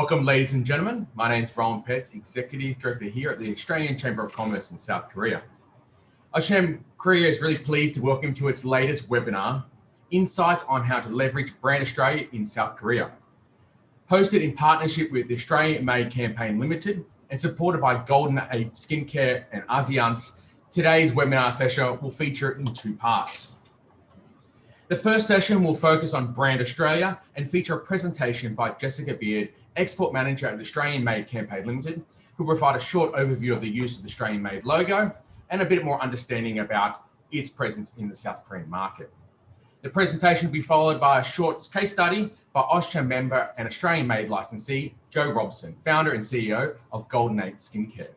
Welcome, ladies and gentlemen. My name is Rowan Petts, Executive Director here at the Australian Chamber of Commerce in South Korea. AustCham Korea is really pleased to welcome to its latest webinar, Insights on How to Leverage Brand Australia in South Korea. Hosted in partnership with the Australian Made Campaign Limited and supported by Golden Age Skincare and Asiance, today's webinar session will feature in two parts. The first session will focus on Brand Australia and feature a presentation by Jessica Beard, Export Manager at the Australian Made Campaign Limited, who will provide a short overview of the use of the Australian Made logo and a bit more understanding about its presence in the South Korean market. The presentation will be followed by a short case study by AustCham member and Australian Made licensee, Joe Robson, founder and CEO of Golden Age Skincare.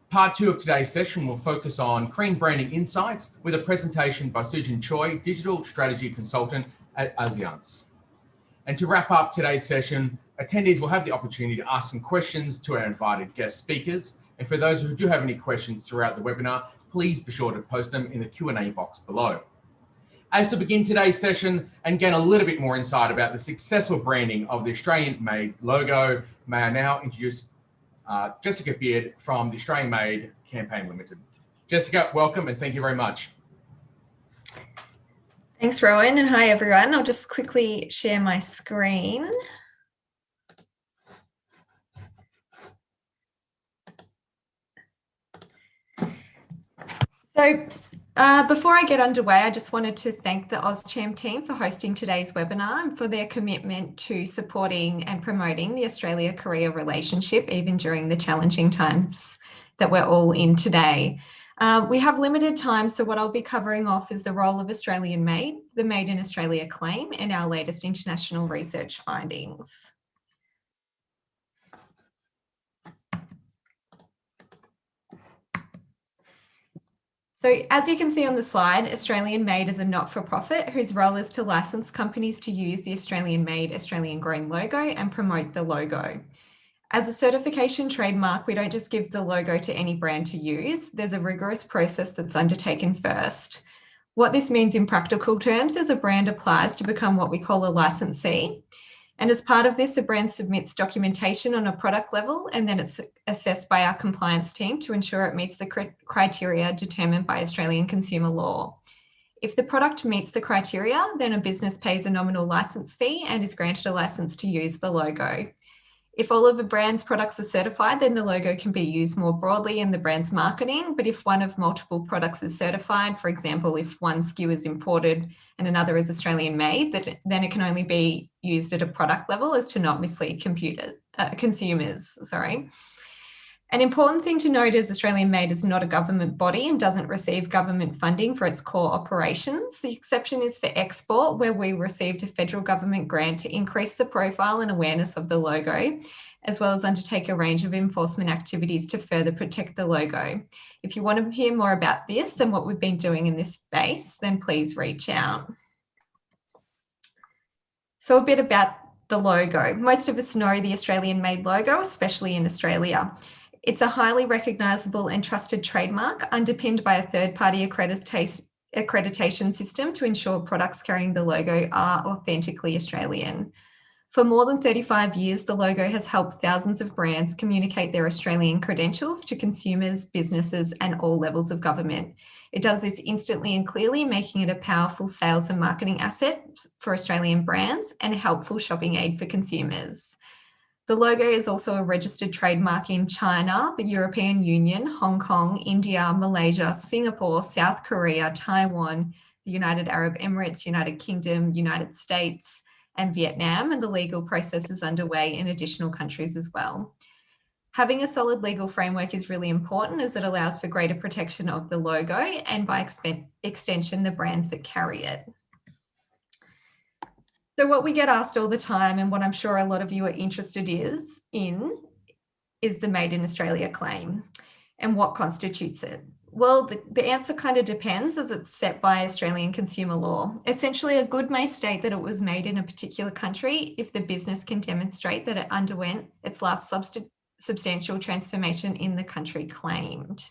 Part two of today's session will focus on Korean branding insights with a presentation by Sujin Choi, Digital Strategy Consultant at Asiance. And to wrap up today's session, attendees will have the opportunity to ask some questions to our invited guest speakers. And for those who do have any questions throughout the webinar, please be sure to post them in the Q&A box below. As to begin today's session and gain a little bit more insight about the successful branding of the Australian Made logo, may I now introduce Jessica Beard from the Australian Made Campaign Limited. Jessica, welcome and thank you very much. Thanks, Rowan, and hi everyone. I'll just quickly share my screen. So before I get underway, I just wanted to thank the AustCham team for hosting today's webinar and for their commitment to supporting and promoting the Australia-Korea relationship, even during the challenging times that we're all in today. We have limited time, so what I'll be covering off is the role of Australian Made, the Made in Australia claim, and our latest international research findings. So as you can see on the slide, Australian Made is a not-for-profit whose role is to license companies to use the Australian Made, Australian Grown logo and promote the logo. As a certification trademark, we don't just give the logo to any brand to use. There's a rigorous process that's undertaken first. What this means in practical terms is a brand applies to become what we call a licensee. And as part of this, a brand submits documentation on a product level, and then it's assessed by our compliance team to ensure it meets the criteria determined by Australian consumer law. If the product meets the criteria, then a business pays a nominal license fee and is granted a license to use the logo. If all of the brand's products are certified, then the logo can be used more broadly in the brand's marketing. But if one of multiple products is certified, for example, if one SKU is imported and another is Australian made, then it can only be used at a product level as to not mislead consumers. An important thing to note is Australian Made is not a government body and doesn't receive government funding for its core operations. The exception is for export, where we received a federal government grant to increase the profile and awareness of the logo, as well as undertake a range of enforcement activities to further protect the logo. If you want to hear more about this and what we've been doing in this space, then please reach out. So a bit about the logo. Most of us know the Australian Made logo, especially in Australia. It's a highly recognisable and trusted trademark underpinned by a third-party accreditation system to ensure products carrying the logo are authentically Australian. For more than 35 years, the logo has helped thousands of brands communicate their Australian credentials to consumers, businesses, and all levels of government. It does this instantly and clearly, making it a powerful sales and marketing asset for Australian brands and a helpful shopping aid for consumers. The logo is also a registered trademark in China, the European Union, Hong Kong, India, Malaysia, Singapore, South Korea, Taiwan, the United Arab Emirates, United Kingdom, United States, and Vietnam, and the legal process is underway in additional countries as well. Having a solid legal framework is really important as it allows for greater protection of the logo and by extension, the brands that carry it. So what we get asked all the time, and what I'm sure a lot of you are interested in is the Made in Australia claim and what constitutes it. Well, the answer kind of depends, as it's set by Australian consumer law. Essentially, a good may state that it was made in a particular country if the business can demonstrate that it underwent its last substantial transformation in the country claimed.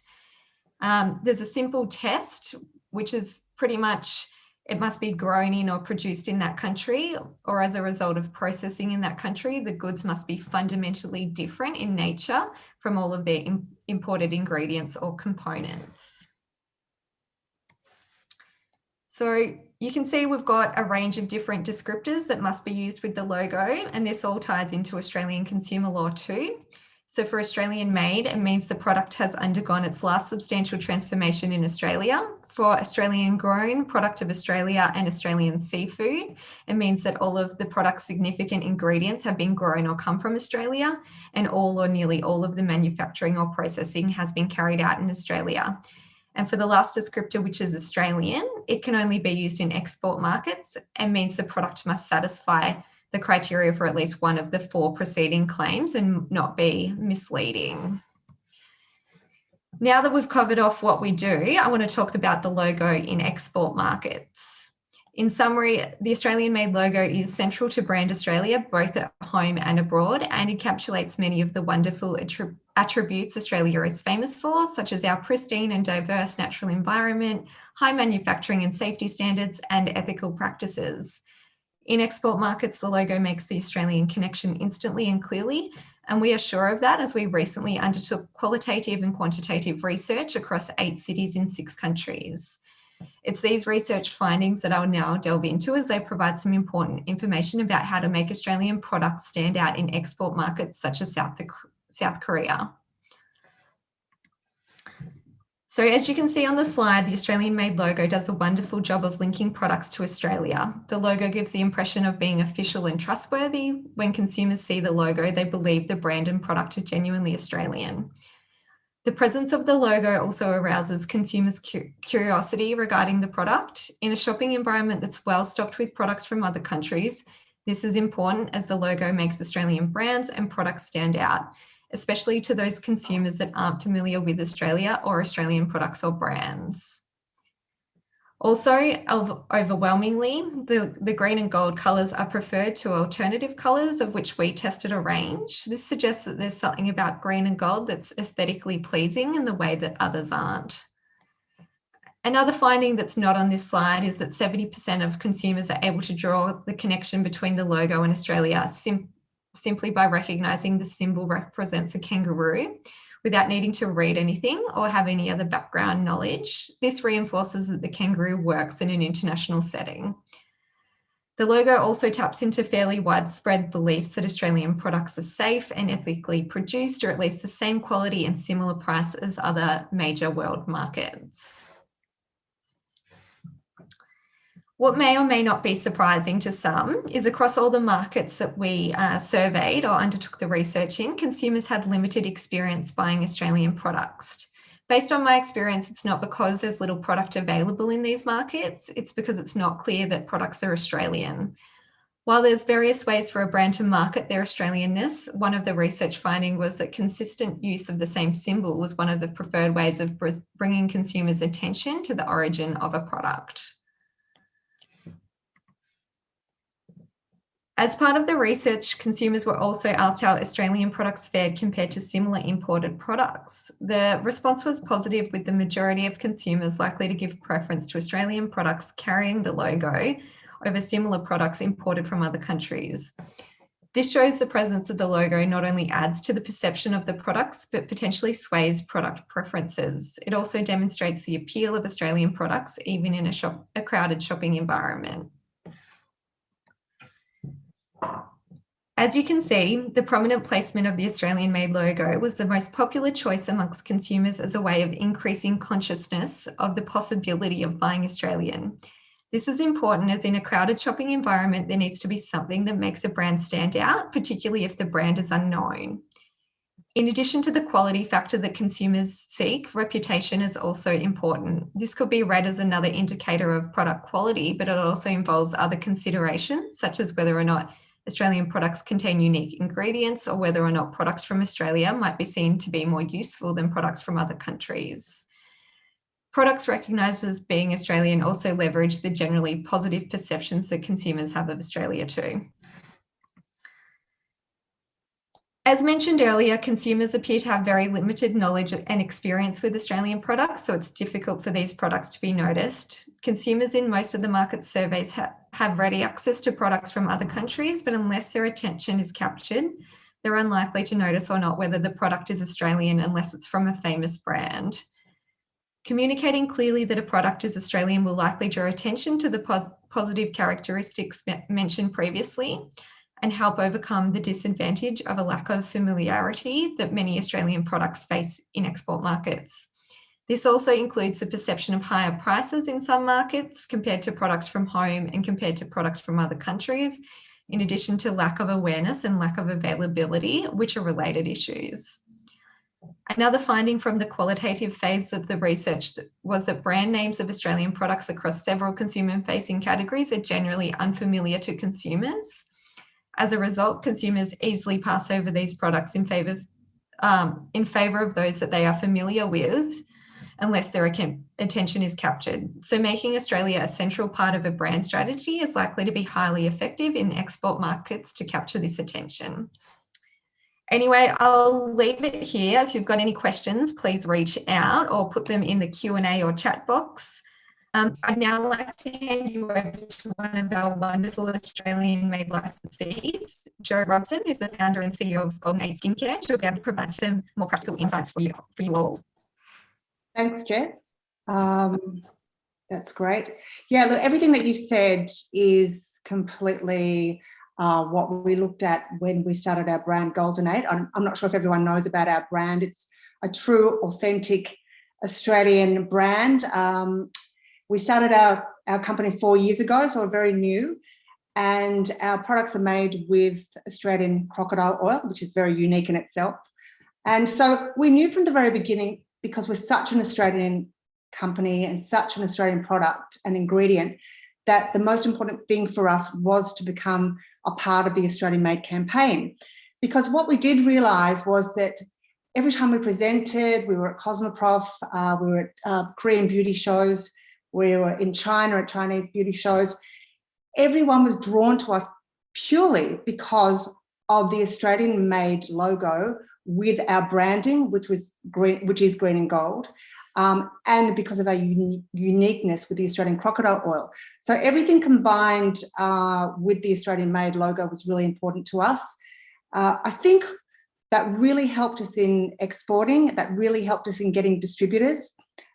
There's a simple test, which is pretty much It must be grown in or produced in that country, or as a result of processing in that country, the goods must be fundamentally different in nature from all of their imported ingredients or components. So you can see we've got a range of different descriptors that must be used with the logo, and this all ties into Australian consumer law too. So for Australian made, it means the product has undergone its last substantial transformation in Australia. For Australian grown, product of Australia, and Australian seafood, it means that all of the product's significant ingredients have been grown or come from Australia, and all or nearly all of the manufacturing or processing has been carried out in Australia. And for the last descriptor, which is Australian, it can only be used in export markets and means the product must satisfy the criteria for at least one of the 4 preceding claims and not be misleading. Now that we've covered off what we do, I want to talk about the logo in export markets. In summary, the Australian made logo is central to brand Australia, both at home and abroad, and encapsulates many of the wonderful attributes Australia is famous for, such as our pristine and diverse natural environment, high manufacturing and safety standards, and ethical practices. In export markets, the logo makes the Australian connection instantly and clearly, and we are sure of that as we recently undertook qualitative and quantitative research across 8 cities in 6 countries. It's these research findings that I'll now delve into as they provide some important information about how to make Australian products stand out in export markets such as South Korea. So as you can see on the slide, the Australian made logo does a wonderful job of linking products to Australia. The logo gives the impression of being official and trustworthy. When consumers see the logo, they believe the brand and product are genuinely Australian. The presence of the logo also arouses consumers' curiosity regarding the product. In a shopping environment that's well stocked with products from other countries, this is important as the logo makes Australian brands and products stand out, especially to those consumers that aren't familiar with Australia or Australian products or brands. Also, overwhelmingly, the green and gold colours are preferred to alternative colours, of which we tested a range. This suggests that there's something about green and gold that's aesthetically pleasing in the way that others aren't. Another finding that's not on this slide is that 70% of consumers are able to draw the connection between the logo and Australia simply by recognising the symbol represents a kangaroo without needing to read anything or have any other background knowledge. This reinforces that the kangaroo works in an international setting. The logo also taps into fairly widespread beliefs that Australian products are safe and ethically produced, or at least the same quality and similar price as other major world markets. What may or may not be surprising to some is across all the markets that we surveyed or undertook the research in, consumers had limited experience buying Australian products. Based on my experience, it's not because there's little product available in these markets, it's because it's not clear that products are Australian. While there's various ways for a brand to market their Australianness, one of the research findings was that consistent use of the same symbol was one of the preferred ways of bringing consumers' attention to the origin of a product. As part of the research, consumers were also asked how Australian products fared compared to similar imported products. The response was positive, with the majority of consumers likely to give preference to Australian products carrying the logo over similar products imported from other countries. This shows the presence of the logo not only adds to the perception of the products, but potentially sways product preferences. It also demonstrates the appeal of Australian products, even in a crowded shopping environment. As you can see, the prominent placement of the Australian made logo was the most popular choice amongst consumers as a way of increasing consciousness of the possibility of buying Australian. This is important as in a crowded shopping environment, there needs to be something that makes a brand stand out, particularly if the brand is unknown. In addition to the quality factor that consumers seek, reputation is also important. This could be read as another indicator of product quality, but it also involves other considerations, such as whether or not Australian products contain unique ingredients or whether or not products from Australia might be seen to be more useful than products from other countries. Products recognised as being Australian also leverage the generally positive perceptions that consumers have of Australia too. As mentioned earlier, consumers appear to have very limited knowledge and experience with Australian products, so it's difficult for these products to be noticed. Consumers in most of the market surveys have ready access to products from other countries, but unless their attention is captured, they're unlikely to notice or not whether the product is Australian unless it's from a famous brand. Communicating clearly that a product is Australian will likely draw attention to the positive characteristics mentioned previously and help overcome the disadvantage of a lack of familiarity that many Australian products face in export markets. This also includes the perception of higher prices in some markets compared to products from home and compared to products from other countries, in addition to lack of awareness and lack of availability, which are related issues. Another finding from the qualitative phase of the research was that brand names of Australian products across several consumer-facing categories are generally unfamiliar to consumers. As a result, consumers easily pass over these products in favour of those that they are familiar with, unless their attention is captured. So making Australia a central part of a brand strategy is likely to be highly effective in export markets to capture this attention. Anyway, I'll leave it here. If you've got any questions, please reach out or put them in the Q&A or chat box. I'd now like to hand you over to one of our wonderful Australian-made licensees, Jo Robson, who's the founder and CEO of Golden Age Skincare. She'll be able to provide some more practical insights for you all. Thanks, Jess. That's great. Yeah, look, everything that you've said is completely what we looked at when we started our brand Golden Age. I'm not sure if everyone knows about our brand. It's a true, authentic Australian brand. We started our company 4 years ago, so we're very new, and our products are made with Australian crocodile oil, which is very unique in itself. And so we knew from the very beginning, because we're such an Australian company and such an Australian product and ingredient, that the most important thing for us was to become a part of the Australian Made campaign. Because what we did realise was that every time we presented, we were at Cosmoprof, we were at Korean beauty shows, we were in China at Chinese beauty shows, everyone was drawn to us purely because of the Australian Made logo with our branding, which is green and gold, and because of our uniqueness with the Australian crocodile oil. So everything combined with the Australian Made logo was really important to us. I think that really helped us in exporting, that really helped us in getting distributors,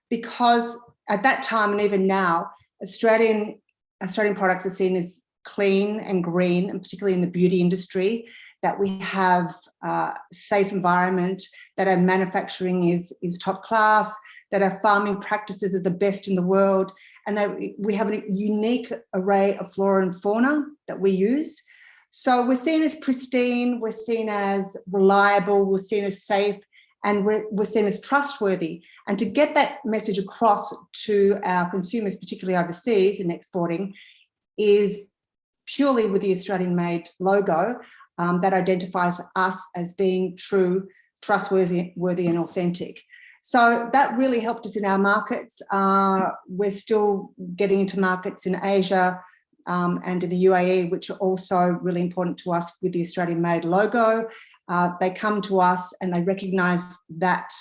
because at that time and even now, Australian products are seen as clean and green, and particularly in the beauty industry, that we have a safe environment, that our manufacturing is top class, that our farming practices are the best in the world, and that we have a unique array of flora and fauna that we use. So we're seen as pristine, we're seen as reliable, we're seen as safe, and we're seen as trustworthy. And to get that message across to our consumers, particularly overseas in exporting, is purely with the Australian Made logo that identifies us as being true, trustworthy, and authentic. So that really helped us in our markets. We're still getting into markets in Asia and in the UAE, which are also really important to us with the Australian Made logo. They come to us and they recognise that.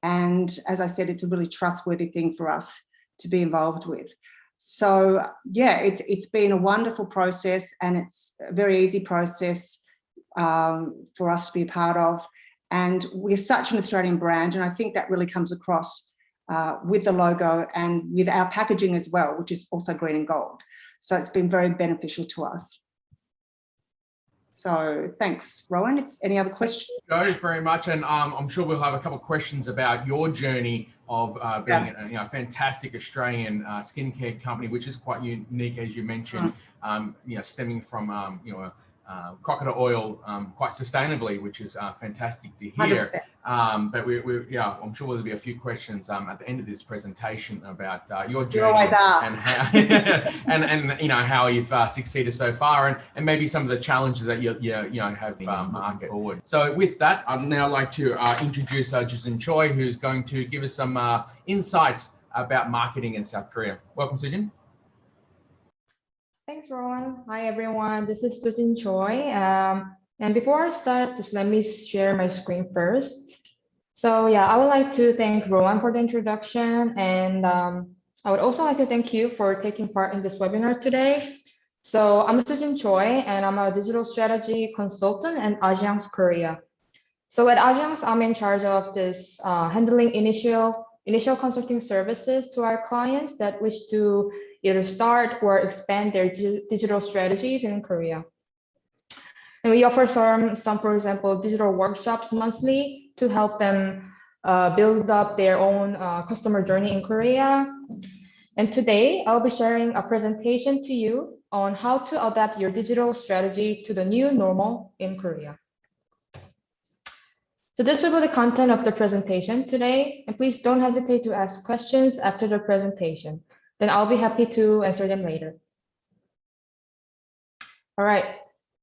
And as I said, it's a really trustworthy thing for us to be involved with. So yeah, it's been a wonderful process, and it's a very easy process for us to be a part of. And we're such an Australian brand, and I think that really comes across with the logo and with our packaging as well, which is also green and gold. So it's been very beneficial to us. So thanks, Rowan. Any other questions? Thank you very much, and I'm sure we'll have a couple of questions about your journey of being a fantastic Australian skincare company, which is quite unique, as you mentioned. Stemming from crocodile oil quite sustainably, which is fantastic to hear. But I'm sure there'll be a few questions at the end of this presentation about your journey and how and how you've succeeded so far, and maybe some of the challenges that you have market forward. So with that, I'd now like to introduce Sujin Choi, who's going to give us some insights about marketing in South Korea. Welcome, Sujin. Thanks, Rowan. Hi, everyone. This is Sujin Choi. And before I start, just let me share my screen first. So yeah, I would like to thank Rowan for the introduction, and I would also like to thank you for taking part in this webinar today. So I'm Sujin Choi, and I'm a digital strategy consultant at Asiance Korea. So at Asiance, I'm in charge of this handling initial consulting services to our clients that wish to either start or expand their digital strategies in Korea. And we offer some, for example, digital workshops monthly to help them build up their own customer journey in Korea. And today I'll be sharing a presentation to you on how to adapt your digital strategy to the new normal in Korea. So this will be the content of the presentation today, and please don't hesitate to ask questions after the presentation. Then I'll be happy to answer them later. All right,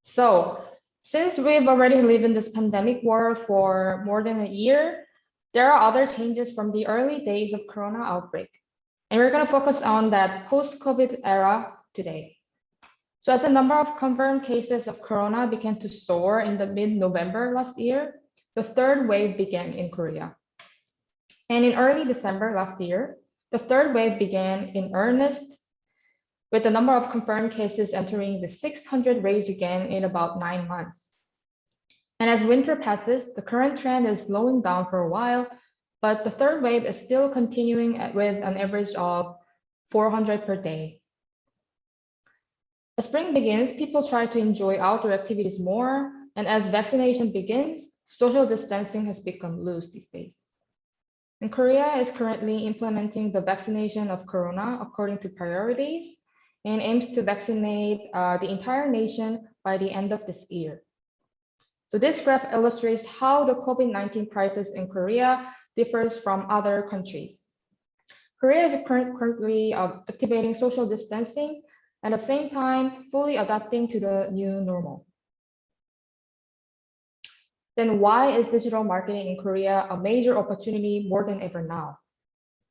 so since we've already lived in this pandemic world for more than a year, there are other changes from the early days of Corona outbreak. And we're gonna focus on that post-COVID era today. So as the number of confirmed cases of Corona began to soar in the mid-November last year, the third wave began in Korea. And in early December last year, the third wave began in earnest, with the number of confirmed cases entering the 600 range again in about 9 months. And as winter passes, the current trend is slowing down for a while, but the third wave is still continuing with an average of 400 per day. As spring begins, people try to enjoy outdoor activities more, and as vaccination begins, social distancing has become loose these days. And Korea is currently implementing the vaccination of Corona according to priorities and aims to vaccinate the entire nation by the end of this year. So this graph illustrates how the COVID-19 crisis in Korea differs from other countries. Korea is currently activating social distancing and at the same time fully adapting to the new normal. Then why is digital marketing in Korea a major opportunity more than ever now?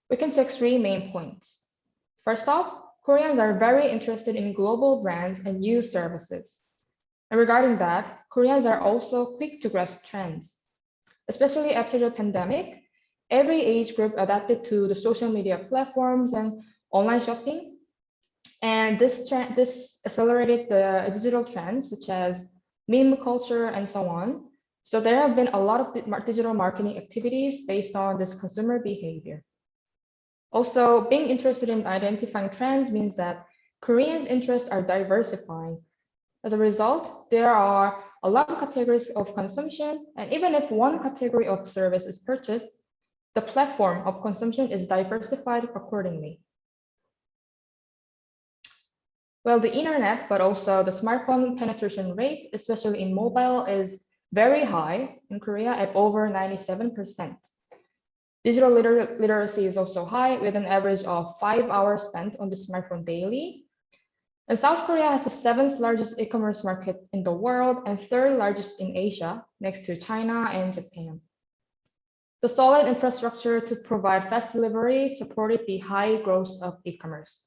We can take 3 main points. First off, Koreans are very interested in global brands and new services. And regarding that, Koreans are also quick to grasp trends. Especially after the pandemic, every age group adapted to the social media platforms and online shopping. And this accelerated the digital trends such as meme culture and so on. So there have been a lot of digital marketing activities based on this consumer behavior. Also, being interested in identifying trends means that Koreans' interests are diversifying. As a result, there are a lot of categories of consumption, and even if one category of service is purchased, the platform of consumption is diversified accordingly. Well, the internet, but also the smartphone penetration rate, especially in mobile, is very high in Korea at over 97%. Digital literacy is also high, with an average of 5 hours spent on the smartphone daily. And South Korea has the 7th largest e-commerce market in the world and 3rd largest in Asia, next to China and Japan. The solid infrastructure to provide fast delivery supported the high growth of e-commerce.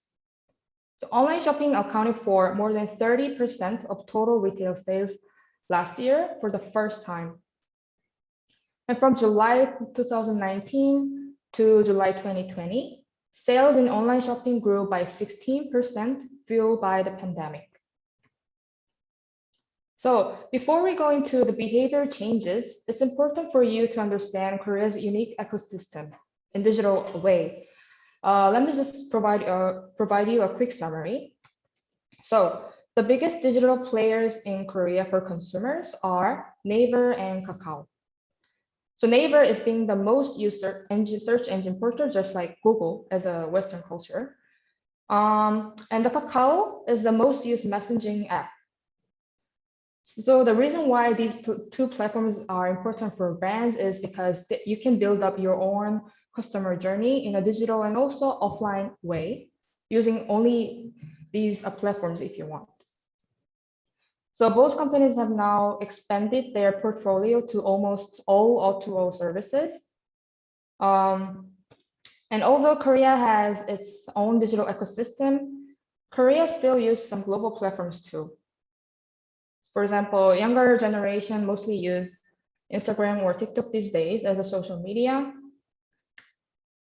So online shopping accounted for more than 30% of total retail sales last year for the first time. And from July 2019 to July 2020, sales in online shopping grew by 16%, fueled by the pandemic. So before we go into the behavior changes, it's important for you to understand Korea's unique ecosystem in digital way. Let me just provide you a quick summary. So the biggest digital players in Korea for consumers are Naver and Kakao. So Naver is being the most used search engine portal, just like Google as a Western culture. And the Kakao is the most used messaging app. So the reason why these 2 platforms are important for brands is because you can build up your own customer journey in a digital and also offline way using only these platforms if you want. So both companies have now expanded their portfolio to almost all O2O services. And although Korea has its own digital ecosystem, Korea still uses some global platforms too. For example, younger generation mostly use Instagram or TikTok these days as a social media.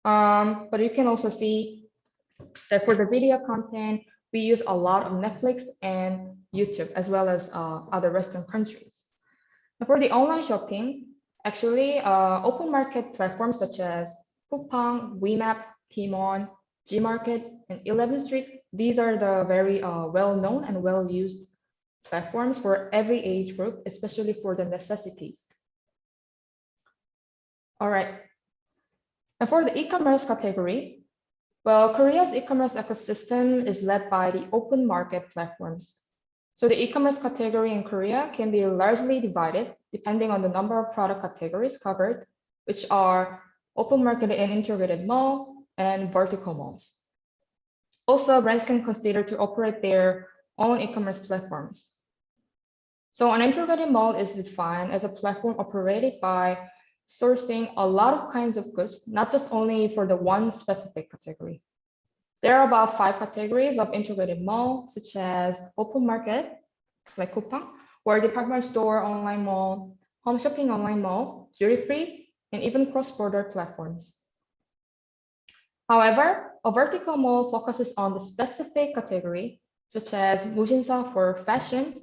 But you can also see that for the video content, we use a lot of Netflix and YouTube, as well as other Western countries. And for the online shopping, actually, open market platforms such as Coupang, WeMap, Tmon, Gmarket, and 11th Street, these are the very well-known and well-used platforms for every age group, especially for the necessities. All right. And for the e-commerce category, well, Korea's e-commerce ecosystem is led by the open market platforms. So the e-commerce category in Korea can be largely divided depending on the number of product categories covered, which are open market and integrated mall and vertical malls. Also, brands can consider to operate their own e-commerce platforms. So an integrated mall is defined as a platform operated by sourcing a lot of kinds of goods, not just only for the one specific category. There are about 5 categories of integrated mall, such as open market, like Coupang, or department store online mall, home shopping online mall, duty-free, and even cross-border platforms. However, a vertical mall focuses on the specific category, such as Mujinsa for fashion,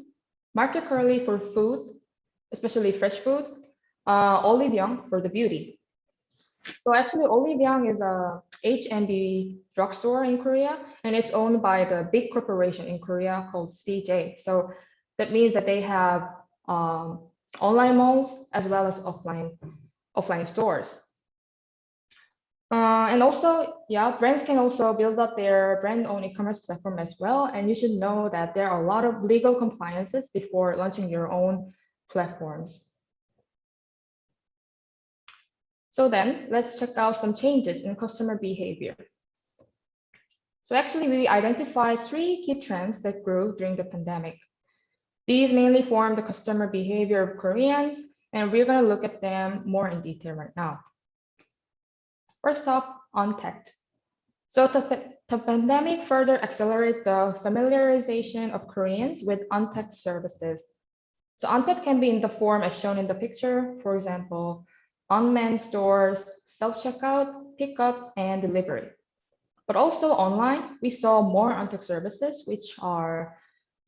Market Curly for food, especially fresh food, Olivion for the beauty. So actually, Olivion is a H&B drugstore in Korea, and it's owned by the big corporation in Korea called CJ. So that means that they have online malls as well as offline stores. And also, yeah, brands can also build up their brand-owned e-commerce platform as well. And you should know that there are a lot of legal compliances before launching your own platforms. So then let's check out some changes in customer behavior. So actually, we identified 3 key trends that grew during the pandemic. These mainly form the customer behavior of Koreans, and we're going to look at them more in detail right now. First off, Untitled. So the pandemic further accelerated the familiarization of Koreans with Untitled services. So Untitled can be in the form as shown in the picture, for example, unmanned stores, self-checkout, pickup, and delivery. But also online, we saw more Untitled services, which are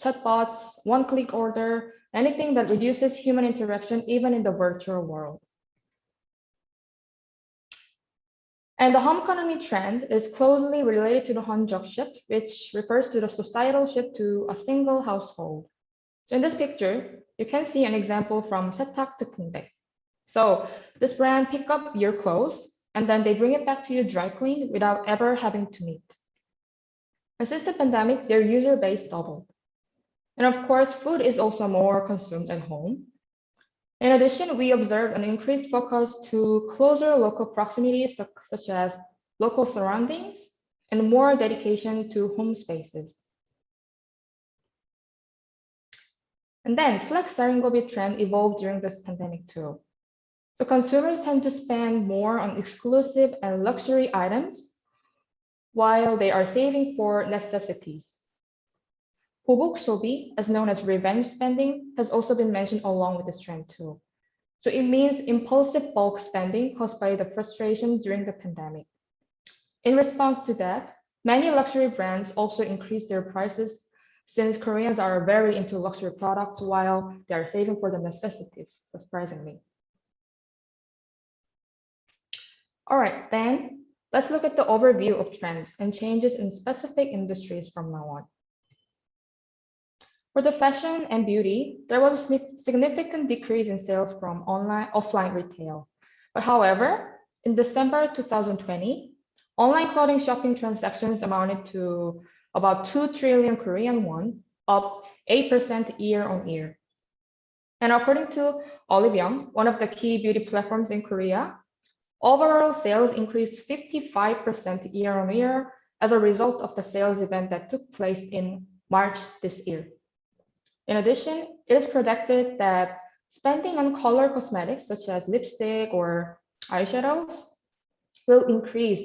chatbots, one-click order, anything that reduces human interaction even in the virtual world. And the home economy trend is closely related to the Honjok shift, which refers to the societal shift to a single household. So in this picture, you can see an example from Setak to Pungbaek. So this brand pick up your clothes and then they bring it back to you dry cleaned without ever having to meet. And since the pandemic, their user base doubled. And of course, food is also more consumed at home. In addition, we observed an increased focus to closer local proximities, such as local surroundings, and more dedication to home spaces. And then Flex Saringobi trend evolved during this pandemic too. So consumers tend to spend more on exclusive and luxury items while they are saving for necessities. Hobok sobi, as known as revenge spending, has also been mentioned along with this trend too. So it means impulsive bulk spending caused by the frustration during the pandemic. In response to that, many luxury brands also increased their prices since Koreans are very into luxury products while they are saving for the necessities, surprisingly. All right, then let's look at the overview of trends and changes in specific industries from now on. For the fashion and beauty, there was a significant decrease in sales from offline retail. But however, in December 2020, online clothing shopping transactions amounted to about 2 trillion Korean won, up 8% year on year. And according to Olivion, one of the key beauty platforms in Korea, overall sales increased 55% year on year as a result of the sales event that took place in March this year. In addition, it is predicted that spending on color cosmetics such as lipstick or eyeshadows will increase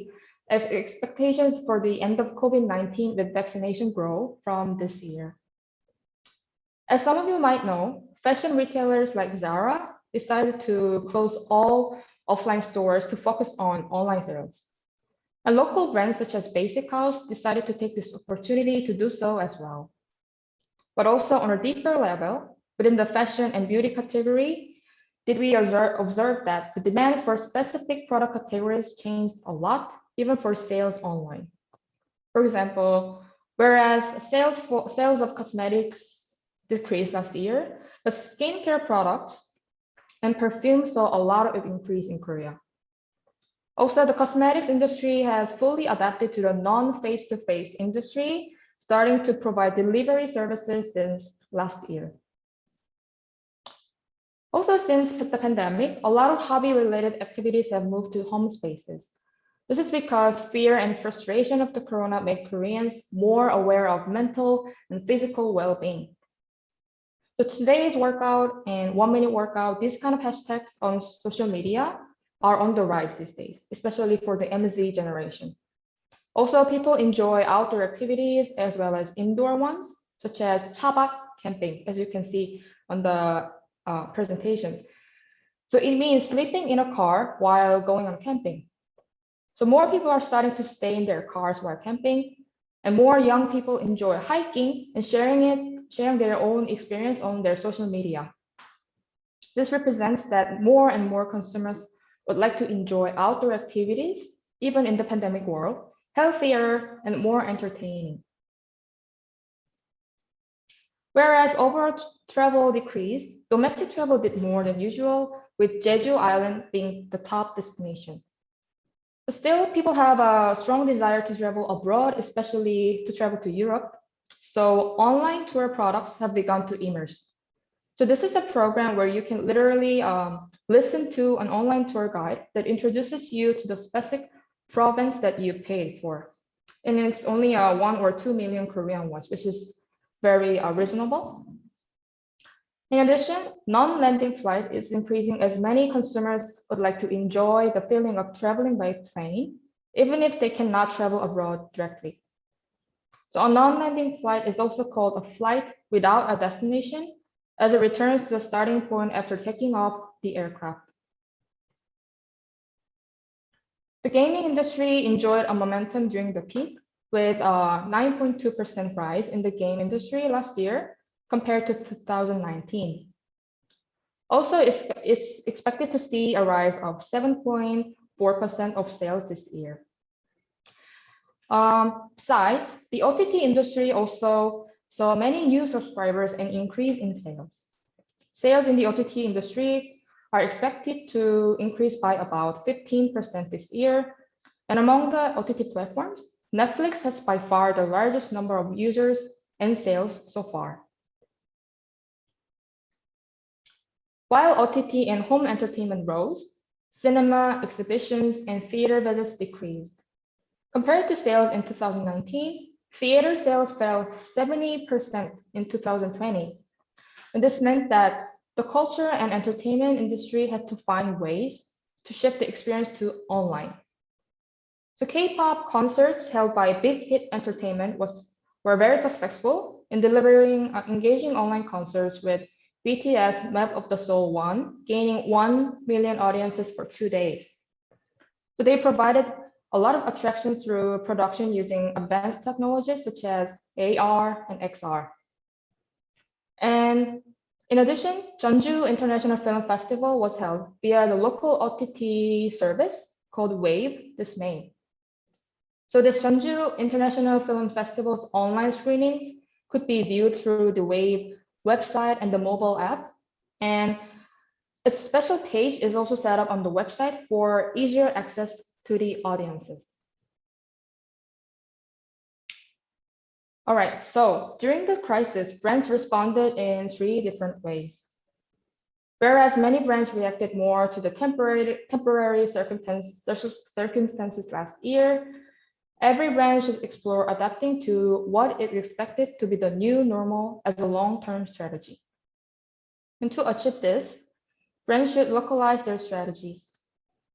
as expectations for the end of COVID-19 with vaccination grow from this year. As some of you might know, fashion retailers like Zara decided to close all offline stores to focus on online sales. And local brands such as Basic House decided to take this opportunity to do so as well. But also on a deeper level, within the fashion and beauty category, did we observe that the demand for specific product categories changed a lot, even for sales online. For example, whereas sales of cosmetics decreased last year, but skincare products and perfume saw a lot of increase in Korea. Also, the cosmetics industry has fully adapted to the non-face-to-face industry, starting to provide delivery services since last year. Also, since the pandemic, a lot of hobby-related activities have moved to home spaces. This is because fear and frustration of the corona make Koreans more aware of mental and physical well-being. So today's workout and 1-minute workout, these kind of hashtags on social media are on the rise these days, especially for the MZ generation. Also, people enjoy outdoor activities as well as indoor ones, such as 차박 camping, as you can see on the presentation. So it means sleeping in a car while going on camping. So more people are starting to stay in their cars while camping, and more young people enjoy hiking and sharing their own experience on their social media. This represents that more and more consumers would like to enjoy outdoor activities, even in the pandemic world, healthier and more entertaining. Whereas overall travel decreased, domestic travel did more than usual, with Jeju Island being the top destination. But still, people have a strong desire to travel abroad, especially to travel to Europe. So online tour products have begun to emerge. So this is a program where you can literally listen to an online tour guide that introduces you to the specific province that you paid for. And it's only 1 or 2 million Korean won, which is very reasonable. In addition, non-landing flight is increasing as many consumers would like to enjoy the feeling of traveling by plane, even if they cannot travel abroad directly. So a non-landing flight is also called a flight without a destination, as it returns to the starting point after taking off the aircraft. The gaming industry enjoyed a momentum during the peak, with a 9.2% rise in the game industry last year compared to 2019. Also, it's expected to see a rise of 7.4% of sales this year. Besides, the OTT industry also saw many new subscribers and increase in sales. Sales in the OTT industry are expected to increase by about 15% this year. And among the OTT platforms, Netflix has by far the largest number of users and sales so far. While OTT and home entertainment rose, cinema, exhibitions, and theater visits decreased. Compared to sales in 2019, theater sales fell 70% in 2020. And this meant that the culture and entertainment industry had to find ways to shift the experience to online. So K-pop concerts held by Big Hit Entertainment were very successful in delivering engaging online concerts, with BTS Map of the Soul 1 gaining 1 million audiences for 2 days. So they provided a lot of attractions through production using advanced technologies such as AR and XR. And in addition, Jeonju International Film Festival was held via the local OTT service called Wave this May. So this Jeonju International Film Festival's online screenings could be viewed through the Wave website and the mobile app. And its special page is also set up on the website for easier access to the audiences. All right, so during the crisis, brands responded in 3 different ways. Whereas many brands reacted more to the temporary circumstances last year, every brand should explore adapting to what is expected to be the new normal as a long-term strategy. And to achieve this, brands should localize their strategies.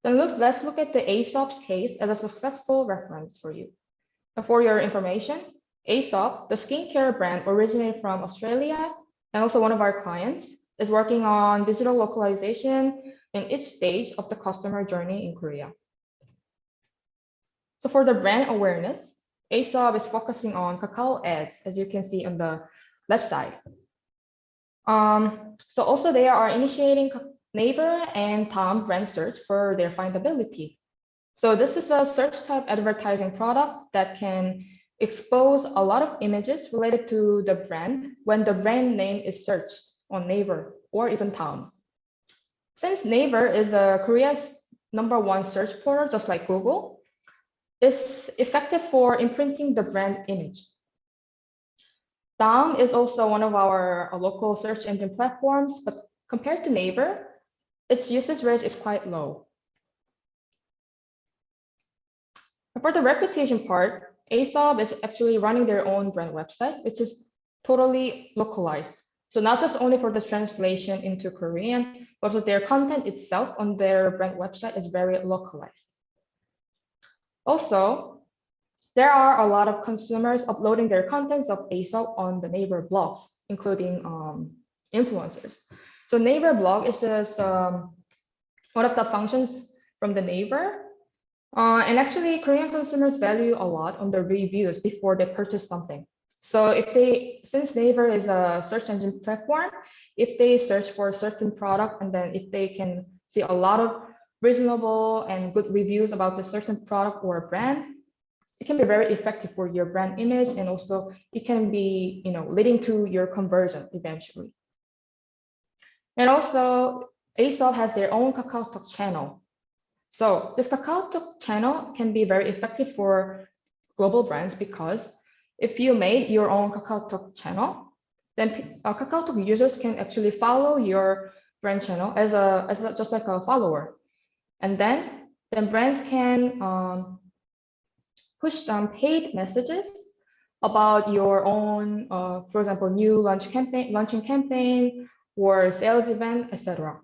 Then let's look at the Aesop's case as a successful reference for you. And for your information, Aesop, the skincare brand, originated from Australia and also one of our clients, is working on digital localization in each stage of the customer journey in Korea. So for the brand awareness, ASOP is focusing on Kakao ads, as you can see on the left side. So also they are initiating Naver and Tom brand search for their findability. So this is a search type advertising product that can expose a lot of images related to the brand when the brand name is searched on Naver or even Tom. Since Naver is Korea's #1 search portal, just like Google, it's effective for imprinting the brand image. Tom is also one of our local search engine platforms, but compared to Naver, its usage rate is quite low. And for the reputation part, ASOP is actually running their own brand website, which is totally localized. So not just only for the translation into Korean, but also their content itself on their brand website is very localized. Also, there are a lot of consumers uploading their contents of ASOP on the Naver blogs, including influencers. So Naver blog is just one of the functions from the Naver. And actually, Korean consumers value a lot on the reviews before they purchase something. So since Naver is a search engine platform, if they search for a certain product and then if they can see a lot of reasonable and good reviews about the certain product or brand, it can be very effective for your brand image, and also it can be, leading to your conversion eventually. And also, ASOP has their own KakaoTalk channel. So this KakaoTalk channel can be very effective for global brands because if you made your own KakaoTalk channel, then KakaoTalk users can actually follow your brand channel as just like a follower, and then brands can push some paid messages about your own, for example, new launching campaign or sales event, etc.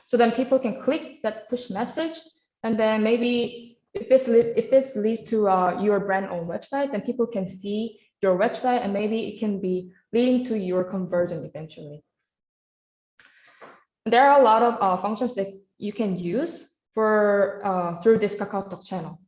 So then people can click that push message, and then maybe if it leads to your brand own website, then people can see your website, and maybe it can be leading to your conversion eventually. There are a lot of functions that you can use through this KakaoTalk channel.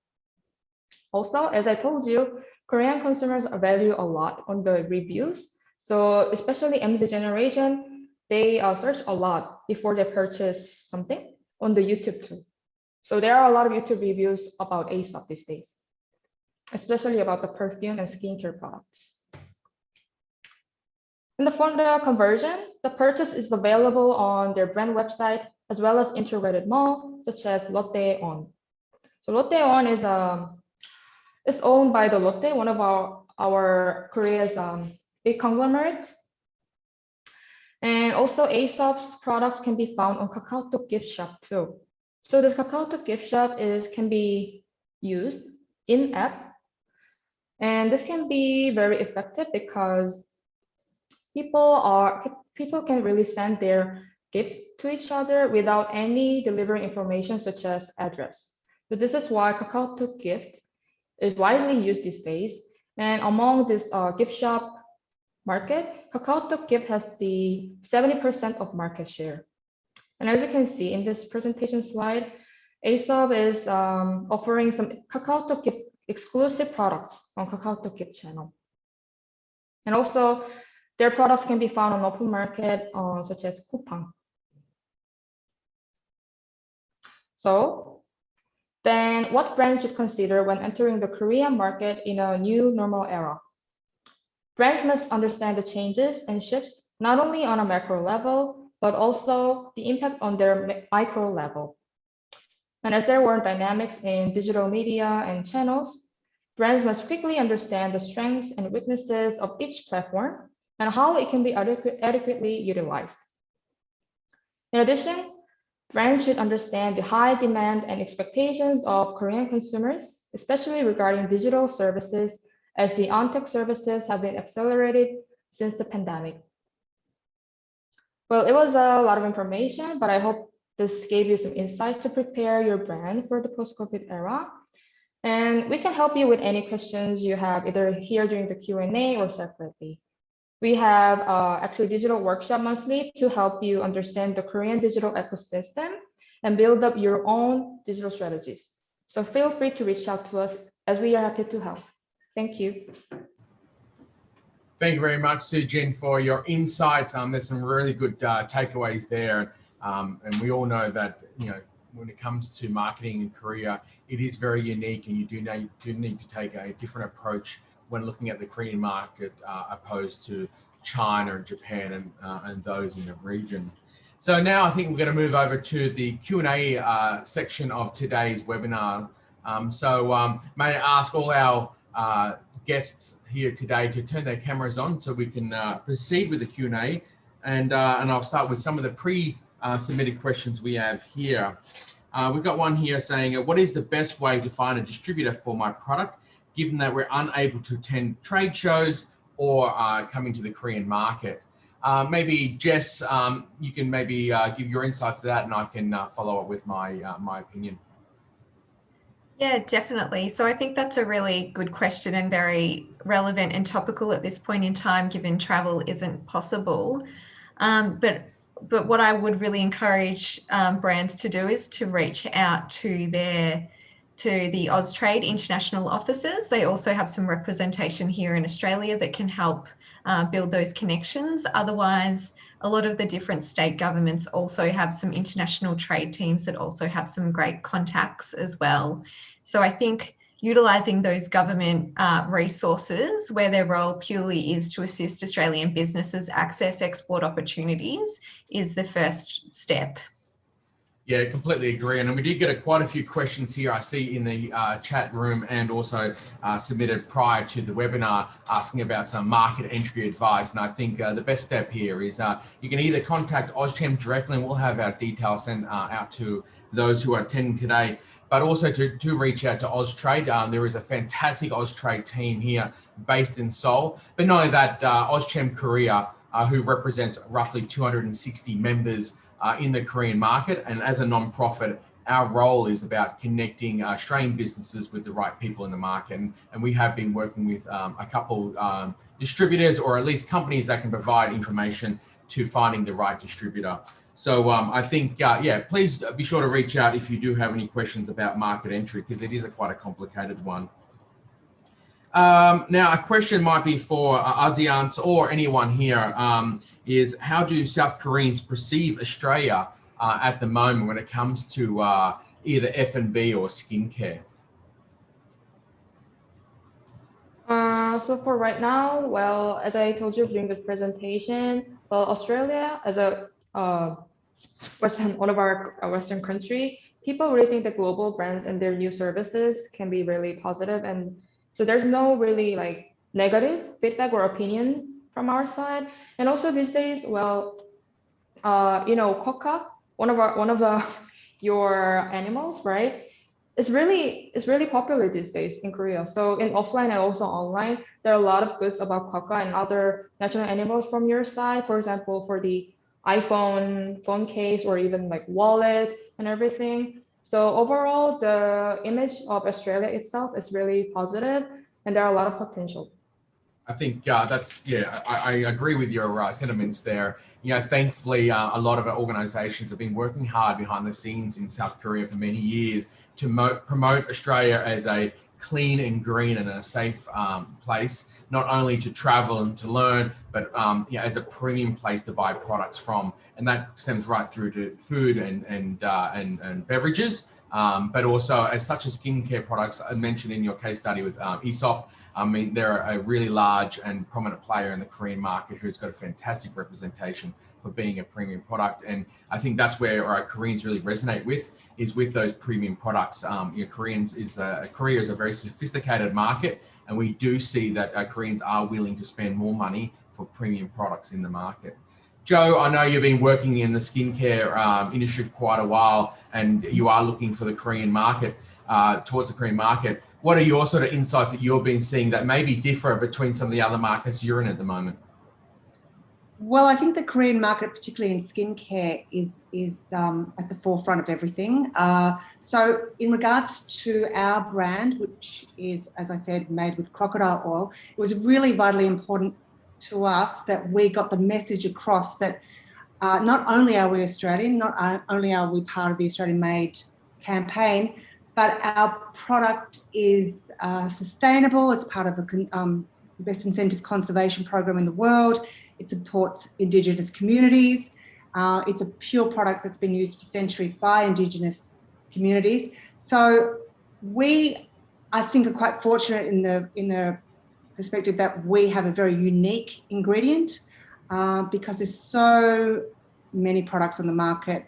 Also, as I told you, Korean consumers value a lot on the reviews. So especially MZ generation, they search a lot before they purchase something on the YouTube too. So there are a lot of YouTube reviews about ASOP these days, especially about the perfume and skincare products. And for the conversion, the purchase is available on their brand website as well as integrated mall, such as Lotte On. So Lotte On is owned by the Lotte, one of our Korea's big conglomerates. And also ASOP's products can be found on KakaoTalk gift shop too. So this KakaoTalk gift shop can be used in app, and this can be very effective because people can really send their gifts to each other without any delivery information such as address. So this is why KakaoTalk gift is widely used these days. And among this gift shop market, KakaoTalk gift has the 70% of market share. And as you can see in this presentation slide, ASOP is offering some KakaoTalk gift exclusive products on KakaoTalk gift channel. And also, their products can be found on open market, such as Coupang. So then what brands should consider when entering the Korean market in a new normal era? Brands must understand the changes and shifts, not only on a macro level, but also the impact on their micro level. And as there were dynamics in digital media and channels, brands must quickly understand the strengths and weaknesses of each platform and how it can be adequately utilized. In addition, brands should understand the high demand and expectations of Korean consumers, especially regarding digital services, as the on-tech services have been accelerated since the pandemic. Well, it was a lot of information, but I hope this gave you some insights to prepare your brand for the post-COVID era. And we can help you with any questions you have, either here during the Q&A or separately. We have actually digital workshop monthly to help you understand the Korean digital ecosystem and build up your own digital strategies. So feel free to reach out to us as we are happy to help. Thank you. Thank you very much, Sujin, for your insights. There's some really good takeaways there. And we all know that, when it comes to marketing in Korea, it is very unique, and you do need to take a different approach when looking at the Korean market opposed to China and Japan and those in the region. So now I think we're going to move over to the Q&A section of today's webinar. May I ask all our guests here today to turn their cameras on so we can proceed with the Q&A, and I'll start with some of the pre-submitted questions we have here. We've got one here saying, what is the best way to find a distributor for my product, given that we're unable to attend trade shows or coming to the Korean market? Maybe Jess, you can maybe give your insights to that, and I can follow up with my opinion. Yeah, definitely. So I think that's a really good question and very relevant and topical at this point in time, given travel isn't possible. But what I would really encourage brands to do is to reach out to the AustTrade international offices. They also have some representation here in Australia that can help build those connections. Otherwise, a lot of the different state governments also have some international trade teams that also have some great contacts as well. So I think utilising those government resources where their role purely is to assist Australian businesses access export opportunities is the first step. Yeah, completely agree. And we did get quite a few questions here I see in the chat room, and also submitted prior to the webinar asking about some market entry advice. And I think the best step here is you can either contact AustCham directly, and we'll have our details sent out to those who are attending today, but also to reach out to AustTrade. There is a fantastic AustTrade team here based in Seoul. But not only that, AustCham Korea, who represents roughly 260 members in the Korean market. And as a non-profit, our role is about connecting Australian businesses with the right people in the market. And we have been working with a couple distributors, or at least companies that can provide information to finding the right distributor. So I think, please be sure to reach out if you do have any questions about market entry, because it is quite a complicated one. Now, a question might be for Asiance or anyone here, is how do South Koreans perceive Australia at the moment when it comes to either F&B or skincare? So for right now, well, as I told you during the presentation, well, Australia as a one of our Western country, people really think that global brands and their new services can be really positive, and so there's no really like negative feedback or opinion from our side. And also these days, well, Coca, one of your animals, right? It's really popular these days in Korea. So in offline and also online, there are a lot of goods about Coca and other national animals from your side. For example, for the iPhone phone case, or even like wallet and everything. So overall, the image of Australia itself is really positive, and there are a lot of potential. I think I agree with your sentiments there. Thankfully, a lot of our organizations have been working hard behind the scenes in South Korea for many years to promote Australia as a clean and green and a safe place, not only to travel and to learn, but as a premium place to buy products from. And that stems right through to food and beverages, but also as such as skincare products. I mentioned in your case study with Aesop. I mean, they're a really large and prominent player in the Korean market who's got a fantastic representation for being a premium product. And I think that's where our Koreans really resonate with those premium products. Korea is a very sophisticated market, and we do see that Koreans are willing to spend more money for premium products in the market. Joe, I know you've been working in the skincare industry for quite a while, and you are looking for the Korean market, towards the Korean market. What are your sort of insights that you've been seeing that maybe differ between some of the other markets you're in at the moment? Well, I think the Korean market, particularly in skincare, is at the forefront of everything. So in regards to our brand, which is, as I said, made with crocodile oil, it was really vitally important to us that we got the message across that not only are we Australian, not only are we part of the Australian Made campaign, but our product is sustainable. It's part of a best incentive conservation program in the world. It supports Indigenous communities. It's a pure product that's been used for centuries by Indigenous communities. So we, I think, are quite fortunate in the perspective that we have a very unique ingredient because there's so many products on the market.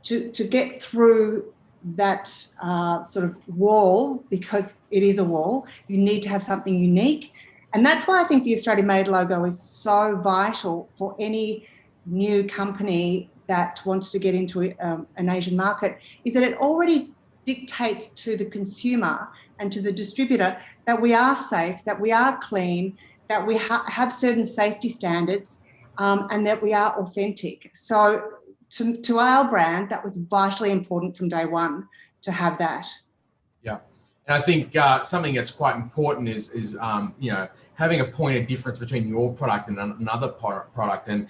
To get through that sort of wall, because it is a wall, you need to have something unique. And that's why I think the Australian Made logo is so vital for any new company that wants to get into an Asian market, is that it already dictates to the consumer and to the distributor that we are safe, that we are clean, that we have certain safety standards, and that we are authentic. So to our brand, that was vitally important from day one to have that. Yeah, and I think something that's quite important is you know, having a point of difference between your product and another product. And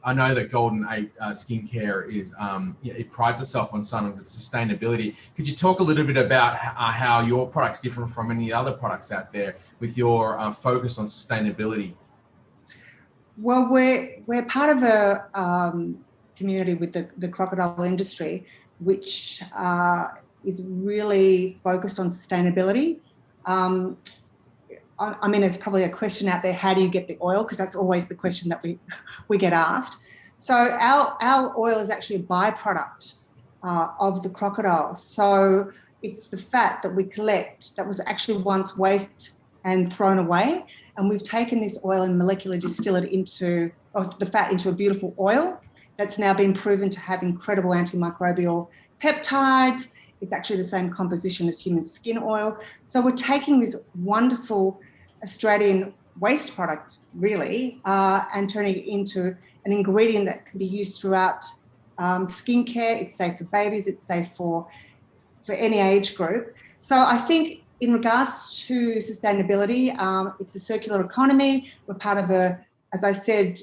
I know that Golden 8 skincare is you know, it prides itself on some of its sustainability. Could you talk a little bit about how your product's different from any other products out there with your focus on sustainability? Well, we're part of a community with the crocodile industry, which is really focused on sustainability. I mean, there's probably a question out there, how do you get the oil? Because that's always the question that we get asked. So our oil is actually a byproduct of the crocodiles. So it's the fat that we collect that was actually once waste and thrown away. And we've taken this oil and molecularly distilled it into, or the fat into a beautiful oil that's now been proven to have incredible antimicrobial peptides. It's actually the same composition as human skin oil. So we're taking this wonderful Australian waste product, really, and turning it into an ingredient that can be used throughout skincare. It's safe for babies. It's safe for any age group. So I think in regards to sustainability, it's a circular economy. We're part of a, as I said,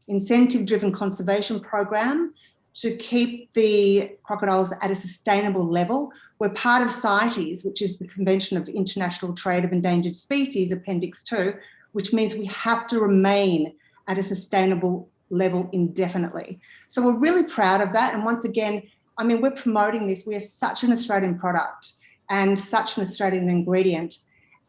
incentive-driven conservation program to keep the crocodiles at a sustainable level. We're part of CITES, which is the Convention of International Trade of Endangered Species, Appendix 2, which means we have to remain at a sustainable level indefinitely. So we're really proud of that. And once again, I mean, we're promoting this. We are such an Australian product and such an Australian ingredient.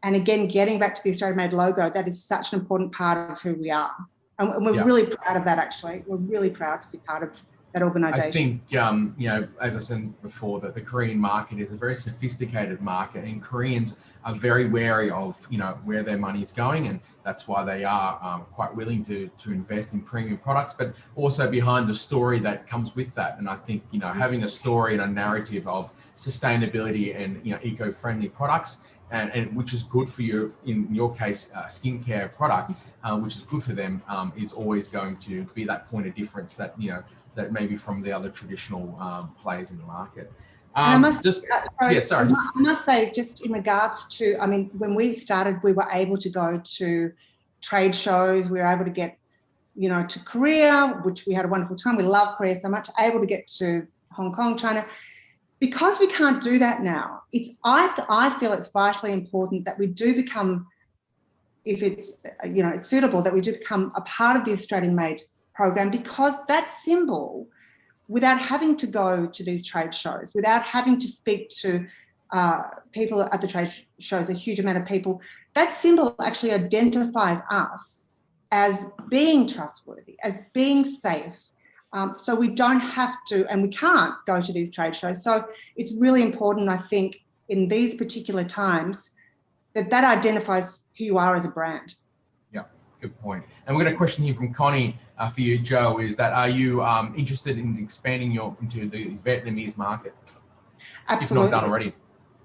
And again, getting back to the Australian Made logo, that is such an important part of who we are. And we're really proud of that, actually. We're really proud to be part of that organisation. I think, you know, as I said before, that the Korean market is a very sophisticated market, and Koreans are very wary of, you know, where their money is going, and that's why they are quite willing to invest in premium products, but also behind the story that comes with that. And I think, you know, having a story and a narrative of sustainability and, you know, eco-friendly products, and which is good for you, in your case, skincare product, which is good for them, is always going to be that point of difference that, you know, that maybe from the other traditional players in the market. I must say, just in regards to, I mean, when we started, we were able to go to trade shows. We were able to get, you know, to Korea, which we had a wonderful time. We love Korea so much. Able to get to Hong Kong, China. Because we can't do that now, I feel it's vitally important that we do become, if it's, you know, it's suitable, that we do become a part of the Australian Made program, because that symbol, without having to go to these trade shows, without having to speak to people at the trade shows, a huge amount of people, that symbol actually identifies us as being trustworthy, as being safe. So we don't have to, and we can't go to these trade shows. So it's really important, I think, in these particular times, that identifies who you are as a brand. Yeah, good point. And we've got a question here from Connie for you, Joe, is that, are you interested in expanding into the Vietnamese market? Absolutely. If not done already.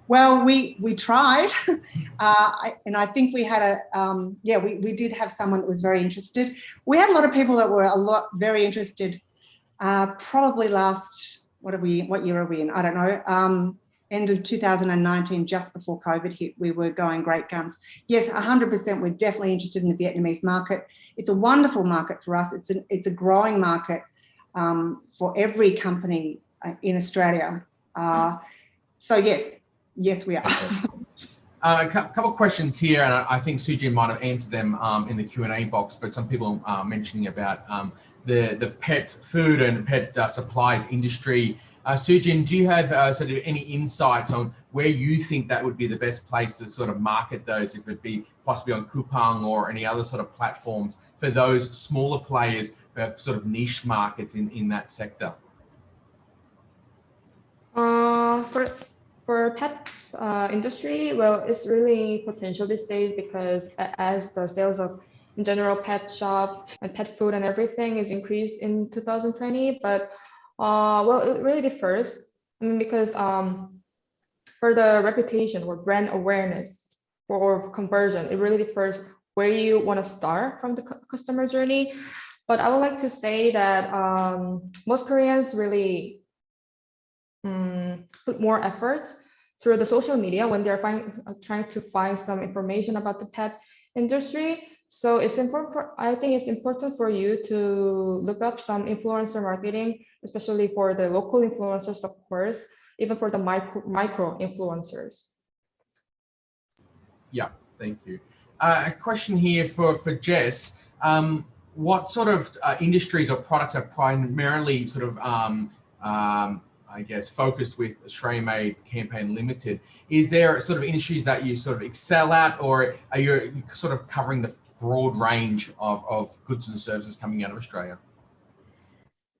Well, we tried, and I think we had we did have someone that was very interested. We had a lot of people that were very interested. Probably last, what year are we in? I don't know. end of 2019, just before COVID hit, we were going great guns. Yes, 100%, we're definitely interested in the Vietnamese market. It's a wonderful market for us. It's a growing market for every company in Australia. So yes, we are. A couple of questions here, and I think Sujin might have answered them in the Q&A box, but some people are mentioning about the pet food and pet supplies industry. Sujin, do you have sort of any insights on where you think that would be the best place to sort of market those, if it be possibly on Coupang or any other sort of platforms for those smaller players who have sort of niche markets in that sector? For pet industry, well, it's really potential these days, because as the sales of in general pet shop and pet food and everything is increased in 2020, but well, it really differs. I mean, because for the reputation or brand awareness or conversion, it really differs where you want to start from the customer journey. But I would like to say that most Koreans really put more effort through the social media when they're trying to find some information about the pet industry. So it's important. I think it's important for you to look up some influencer marketing, especially for the local influencers, of course, even for the micro influencers. Yeah, thank you. A question here for Jess. What sort of industries or products are primarily sort of I guess, focused with Australian Made Campaign Limited? Is there sort of industries that you sort of excel at, or are you sort of covering the broad range of goods and services coming out of Australia?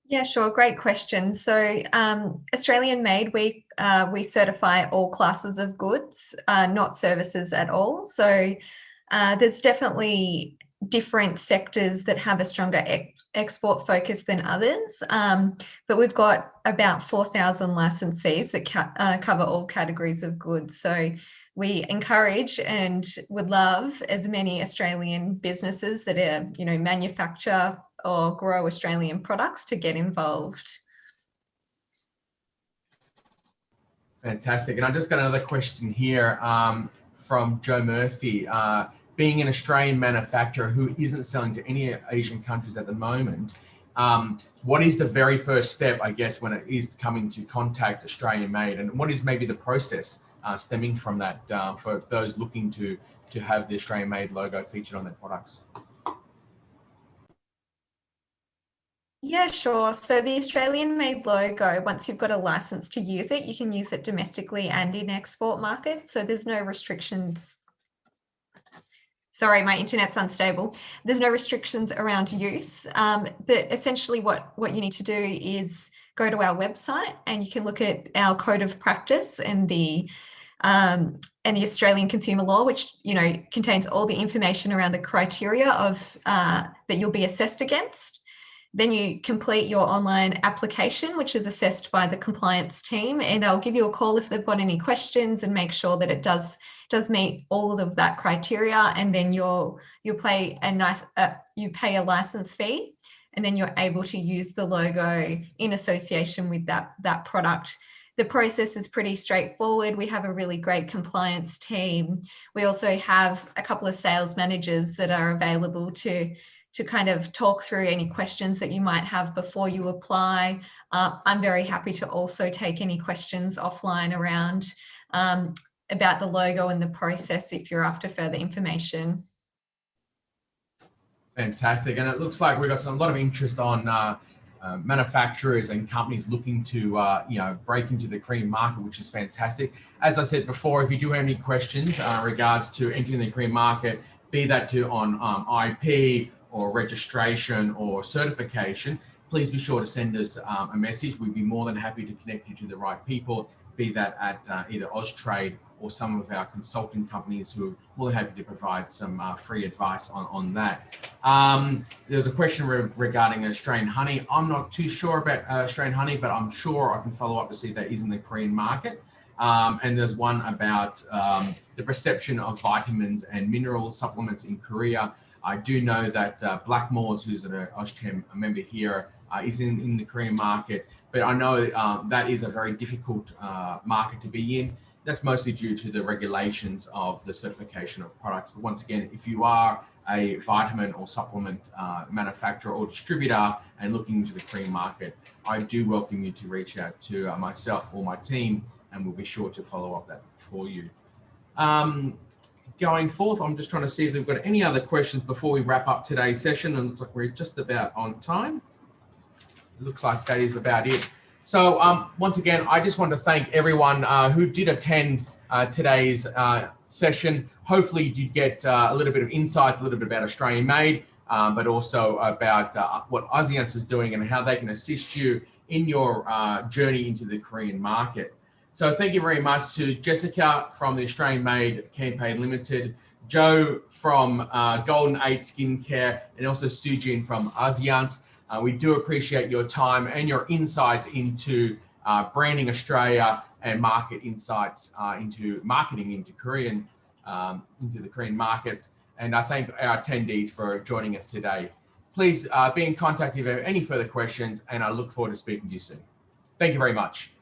Yeah, sure. Great question. So Australian Made, we certify all classes of goods, not services at all. So there's definitely different sectors that have a stronger export focus than others, but we've got about 4,000 licensees that cover all categories of goods. So we encourage and would love as many Australian businesses that are, manufacture or grow Australian products to get involved. Fantastic. And I just got another question here from Joe Murphy. Being an Australian manufacturer who isn't selling to any Asian countries at the moment, what is the very first step, I guess, when it is coming to contact Australian Made, and what is maybe the process stemming from that for those looking to have the Australian Made logo featured on their products? Yeah, sure. So the Australian Made logo, once you've got a license to use it, you can use it domestically and in export markets. So there's no restrictions. Sorry, my internet's unstable. There's no restrictions around use, but essentially what you need to do is go to our website and you can look at our code of practice and the Australian consumer law, which contains all the information around the criteria of that you'll be assessed against. Then you complete your online application, which is assessed by the compliance team, and they'll give you a call if they've got any questions and make sure that it does meet all of that criteria. And then you'll pay a license fee, and then you're able to use the logo in association with that product. The process is pretty straightforward. We have a really great compliance team. We also have a couple of sales managers that are available to kind of talk through any questions that you might have before you apply. I'm very happy to also take any questions offline around about the logo and the process if you're after further information. Fantastic. And it looks like we've got a lot of interest on manufacturers and companies looking to break into the Korean market, which is fantastic. As I said before, if you do have any questions regards to entering the Korean market, be that on IP or registration or certification, please be sure to send us a message. We'd be more than happy to connect you to the right people, be that at either Austrade or some of our consulting companies who are more than happy to provide some free advice on that. There's a question regarding Australian honey. I'm not too sure about Australian honey, but I'm sure I can follow up to see if that is in the Korean market. And there's one about the perception of vitamins and mineral supplements in Korea. I do know that Blackmores, who's an AustCham member here, is in the Korean market, but I know that is a very difficult market to be in. That's mostly due to the regulations of the certification of products. But once again, if you are a vitamin or supplement manufacturer or distributor and looking into the Korean market, I do welcome you to reach out to myself or my team, and we'll be sure to follow up that for you. Going forth, I'm just trying to see if we've got any other questions before we wrap up today's session. And it looks like we're just about on time. It looks like that is about it. So once again, I just want to thank everyone who did attend today's session. Hopefully you get a little bit of insights, a little bit about Australian Made, but also about what Asiance is doing and how they can assist you in your journey into the Korean market. So thank you very much to Jessica from the Australian Made Campaign Limited, Joe from Golden 8 Skincare, and also Sujin from Asiance. We do appreciate your time and your insights into branding Australia and market insights into marketing into the Korean market. And I thank our attendees for joining us today. Please be in contact if you have any further questions, and I look forward to speaking to you soon. Thank you very much.